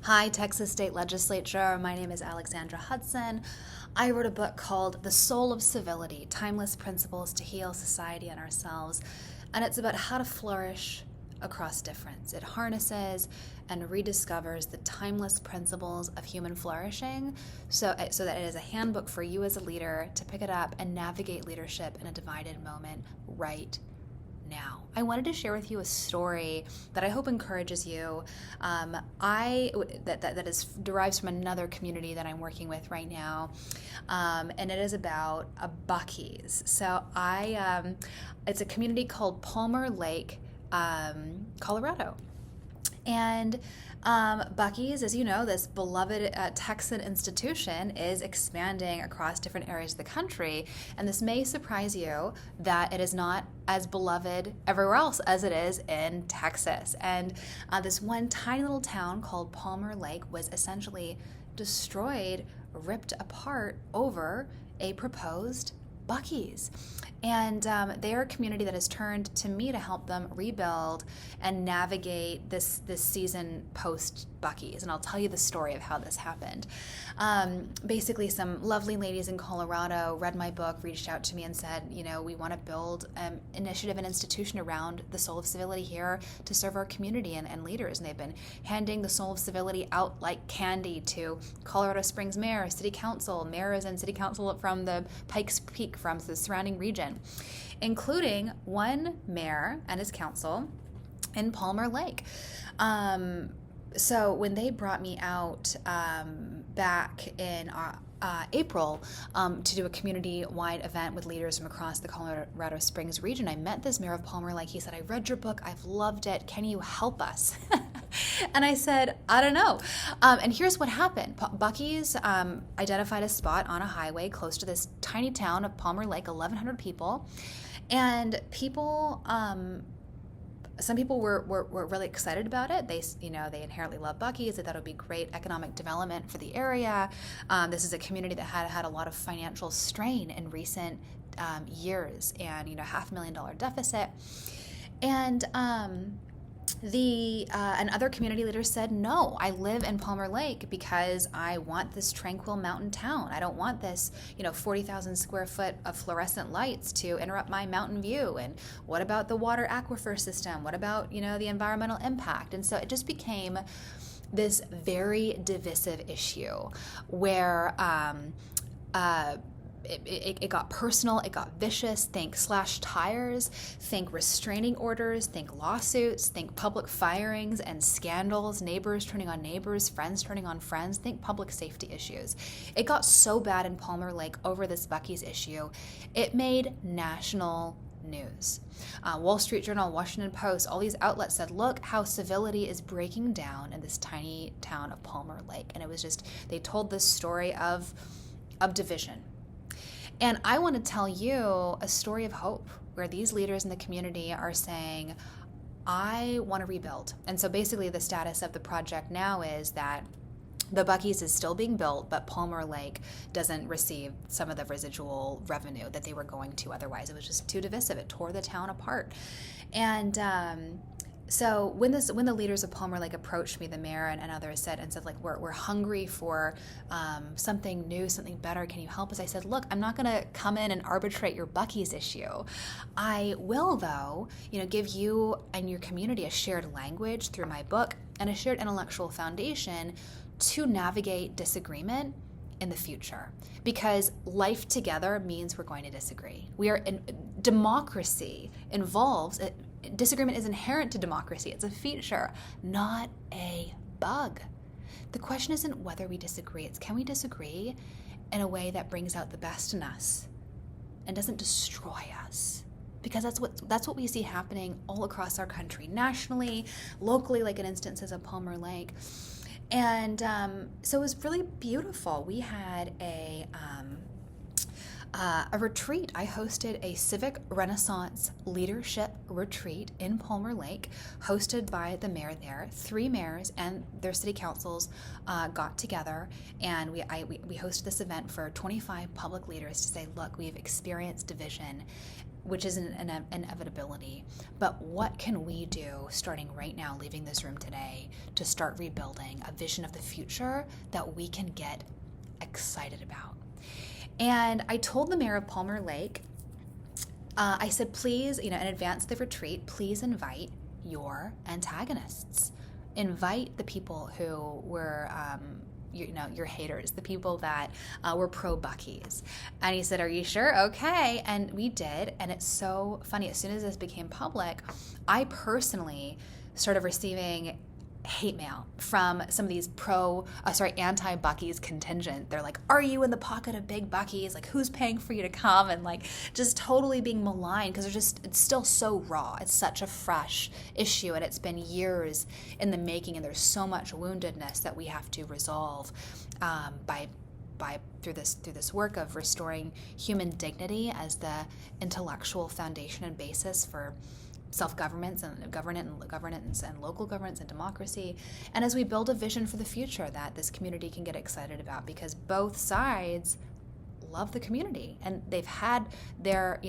Hi, Texas State Legislature. My name is Alexandra Hudson. I wrote a book called The Soul of Civility, Timeless Principles to Heal Society and Ourselves, and it's about how to flourish across difference. It harnesses and rediscovers the timeless principles of human flourishing so that it is a handbook for you as a leader to pick it up and navigate leadership in a divided moment right now. I wanted to share with you a story that I hope encourages you. That derives from another community that I'm working with right now, and it is about a Buc-ee's. So it's a community called Palmer Lake, Colorado. And Buc-ee's, as you know, this beloved Texan institution is expanding across different areas of the country. And this may surprise you that it is not as beloved everywhere else as it is in Texas. And this one tiny little town called Palmer Lake was essentially destroyed, ripped apart over a proposed Buc-ee's. And they are a community that has turned to me to help them rebuild and navigate this season post Buc-ee's. And I'll tell you the story of how this happened. Basically, some lovely ladies in Colorado read my book, reached out to me and said, we want to build an initiative and institution around the Soul of Civility here to serve our community and leaders. And they've been handing the Soul of Civility out like candy to Colorado Springs Mayor, City Council, mayors and City Council from the Pikes Peak, from the surrounding region, including one mayor and his council in Palmer Lake. So when they brought me out back in April to do a community-wide event with leaders from across the Colorado Springs region, I met this mayor of Palmer Lake. He said, "I read your book. I've loved it. Can you help us?" And I said, "I don't know." And here's what happened. Buc-ee's identified a spot on a highway close to this tiny town of Palmer Lake, 1,100 people. And people, some people were really excited about it. They inherently love Buc-ee's. They thought it would be great economic development for the area. This is a community that had a lot of financial strain in recent years, and $500,000 deficit. And and other community leaders said, "No, I live in Palmer Lake because I want this tranquil mountain town. I don't want this, 40,000 square foot of fluorescent lights to interrupt my mountain view. And what about the water aquifer system? What about, the environmental impact?" And so it just became this very divisive issue where it got personal, it got vicious. Think slash tires, think restraining orders, think lawsuits, think public firings and scandals, neighbors turning on neighbors, friends turning on friends, think public safety issues. It got so bad in Palmer Lake over this Buc-ee's issue, it made national news. Wall Street Journal, Washington Post, all these outlets said, "Look how civility is breaking down in this tiny town of Palmer Lake." And it was they told this story of division. And I want to tell you a story of hope where these leaders in the community are saying, "I want to rebuild." And so basically the status of the project now is that the Buc-ee's is still being built, but Palmer Lake doesn't receive some of the residual revenue that they were going to otherwise. It was just too divisive. It tore the town apart. And so when the leaders of Palmer Lake approached me, the mayor and others said, like, we're hungry for something new, something better. Can you help us? I said, "Look, I'm not going to come in and arbitrate your Buc-ee's issue. I will, though, give you and your community a shared language through my book and a shared intellectual foundation to navigate disagreement in the future, because life together means we're going to disagree. Democracy involves it. Disagreement is inherent to democracy. It's a feature, not a bug. The question isn't whether we disagree. It's, can we disagree in a way that brings out the best in us and doesn't destroy us? Because that's what we see happening all across our country, nationally, locally, like in instances of Palmer Lake. And so it was really beautiful. We had a retreat. I hosted a civic renaissance leadership retreat in Palmer Lake, hosted by the mayor there. 3 mayors and their city councils got together, and we hosted this event for 25 public leaders to say, "Look, we've experienced division. which is an inevitability. But what can we do starting right now, leaving this room today, to start rebuilding a vision of the future that we can get excited about? And I told the mayor of Palmer Lake, I said, please, in advance of the retreat, please invite your antagonists. Invite the people who were your haters, the people that were pro Buc-ee's. And he said, are you sure? Okay. And we did. And it's so funny. As soon as this became public, I personally started receiving hate mail from some of these anti-Buc-ee's contingent. They're like, are you in the pocket of big Buc-ee's? Like, who's paying for you to come? And like, just totally being maligned because it's still so raw. It's such a fresh issue, and it's been years in the making, and there's so much woundedness that we have to resolve through this work of restoring human dignity as the intellectual foundation and basis for self-governance and governance and local governance and democracy, and as we build a vision for the future that this community can get excited about, because both sides love the community and they've had their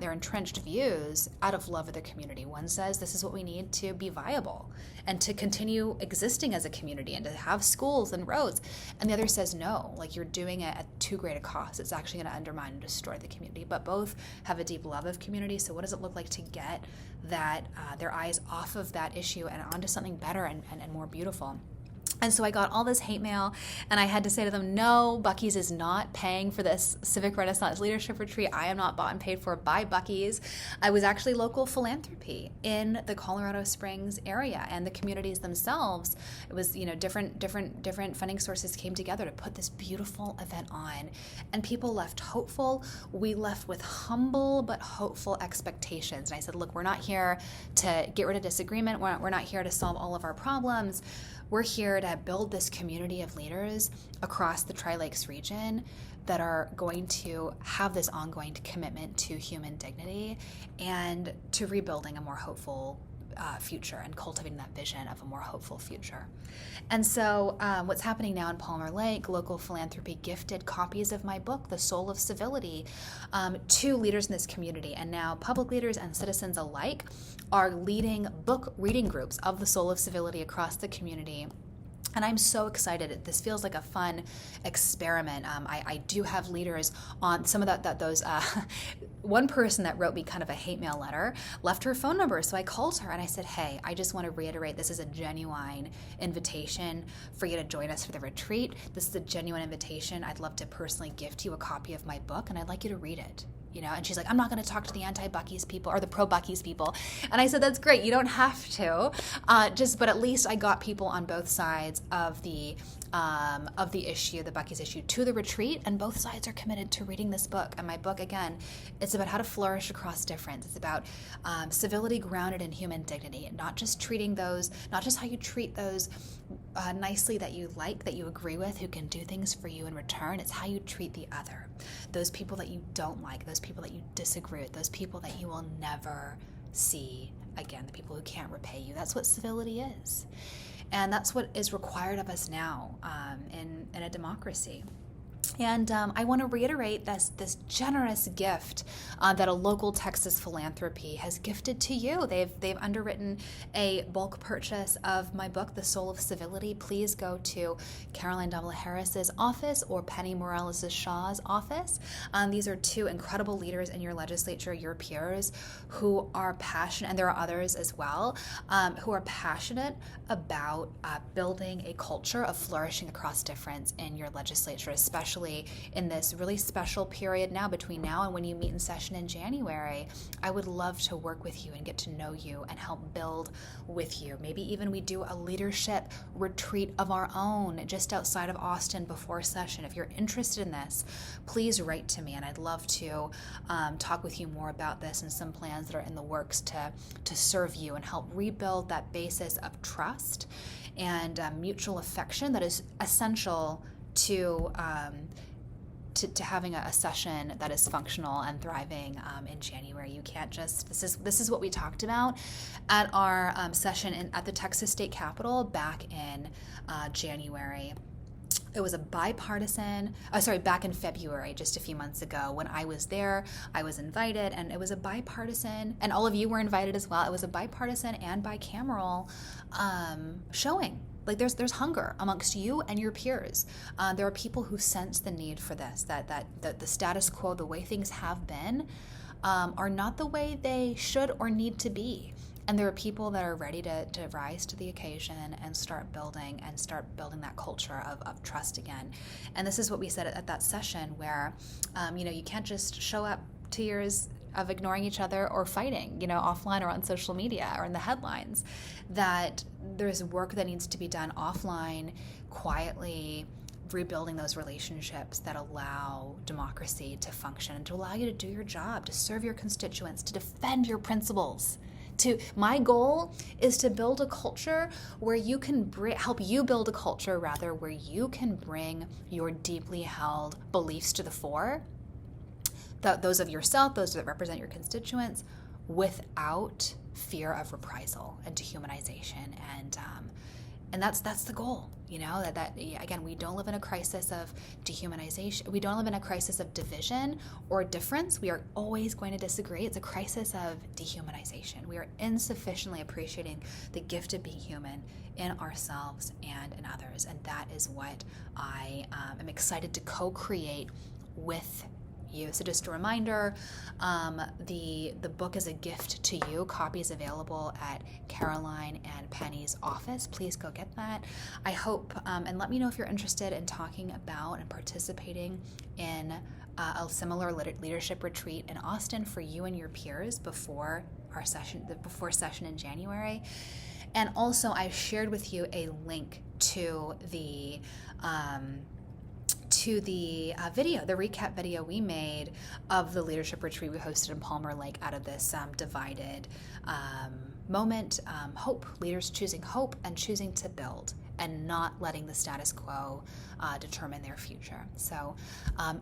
entrenched views out of love of the community. One says this is what we need to be viable and to continue existing as a community and to have schools and roads, and the other says no, like you're doing it at too great a cost. It's actually going to undermine and destroy the community. But both have a deep love of community. So what does it look like to get that their eyes off of that issue and onto something better and more beautiful? And so I got all this hate mail, and I had to say to them, no, Buc-ee's is not paying for this Civic Renaissance Leadership Retreat. I am not bought and paid for by Buc-ee's. I was actually local philanthropy in the Colorado Springs area, and the communities themselves. It was, different funding sources came together to put this beautiful event on, and people left hopeful. We left with humble but hopeful expectations. And I said, look, we're not here to get rid of disagreement. We're not here to solve all of our problems. We're here to build this community of leaders across the Tri-Lakes region that are going to have this ongoing commitment to human dignity and to rebuilding a more hopeful future and cultivating that vision of a more hopeful future. And so what's happening now in Palmer Lake, local philanthropy gifted copies of my book, The Soul of Civility, to leaders in this community. And now public leaders and citizens alike are leading book reading groups of The Soul of Civility across the community. And I'm so excited. This feels like a fun experiment. I do have leaders on some of those. One person that wrote me kind of a hate mail letter left her phone number. So I called her and I said, hey, I just want to reiterate, this is a genuine invitation for you to join us for the retreat. This is a genuine invitation. I'd love to personally gift you a copy of my book, and I'd like you to read it. And she's like, I'm not going to talk to the anti-Buc-ee's people or the pro-Buc-ee's people. And I said, that's great. You don't have to. But at least I got people on both sides of the issue, the Buc-ee's issue, to the retreat, and both sides are committed to reading this book. And my book, again, it's about how to flourish across difference. It's about civility grounded in human dignity, and not just how you treat those nicely that you like, that you agree with, who can do things for you in return. It's how you treat the other, those people that you don't like, those people that you disagree with, those people that you will never see again, the people who can't repay you. That's what civility is. And that's what is required of us now in a democracy. And I want to reiterate this generous gift that a local Texas philanthropy has gifted to you. They've underwritten a bulk purchase of my book, The Soul of Civility. Please go to Caroline Davila Harris's office or Penny Morales Shaw's office. These are two incredible leaders in your legislature, your peers, who are passionate, and there are others as well, who are passionate about building a culture of flourishing across difference in your legislature, especially in this really special period now between now and when you meet in session in January. I would love to work with you and get to know you and help build with you. Maybe even we do a leadership retreat of our own just outside of Austin before session. If you're interested in this, please write to me, and I'd love to talk with you more about this and some plans that are in the works to serve you and help rebuild that basis of trust and mutual affection that is essential to having a session that is functional and thriving in January. You can't just, this is what we talked about at our session at the Texas State Capitol back in January. It was a bipartisan, back in February, just a few months ago. When I was there, I was invited, and it was a bipartisan, and all of you were invited as well. It was a bipartisan and bicameral showing. Like there's hunger amongst you and your peers. There are people who sense the need for this, that the status quo, the way things have been, are not the way they should or need to be. And there are people that are ready to rise to the occasion and start building that culture of trust again. And this is what we said at that session where, you can't just show up to years of ignoring each other or fighting, offline or on social media or in the headlines, that there's work that needs to be done offline, quietly, rebuilding those relationships that allow democracy to function and to allow you to do your job, to serve your constituents, to defend your principles. My goal is to build a culture where you can help you build a culture where you can bring your deeply held beliefs to the fore, those of yourself, those that represent your constituents, without fear of reprisal and dehumanization. And that's the goal. That again, we don't live in a crisis of dehumanization. We don't live in a crisis of division or difference. We are always going to disagree. It's a crisis of dehumanization. We are insufficiently appreciating the gift of being human in ourselves and in others. And that is what I am excited to co-create with you. So just a reminder, the book is a gift to you. Copies available at Caroline and Penny's office. Please go get that. I hope, and let me know if you're interested in talking about and participating in a similar leadership retreat in Austin for you and your peers before session in January. And also, I've shared with you a link to the video, the recap video we made of the leadership retreat we hosted in Palmer Lake out of this divided moment. Hope, leaders choosing hope and choosing to build and not letting the status quo determine their future. So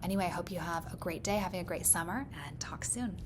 anyway, I hope you have a great day, having a great summer, and talk soon.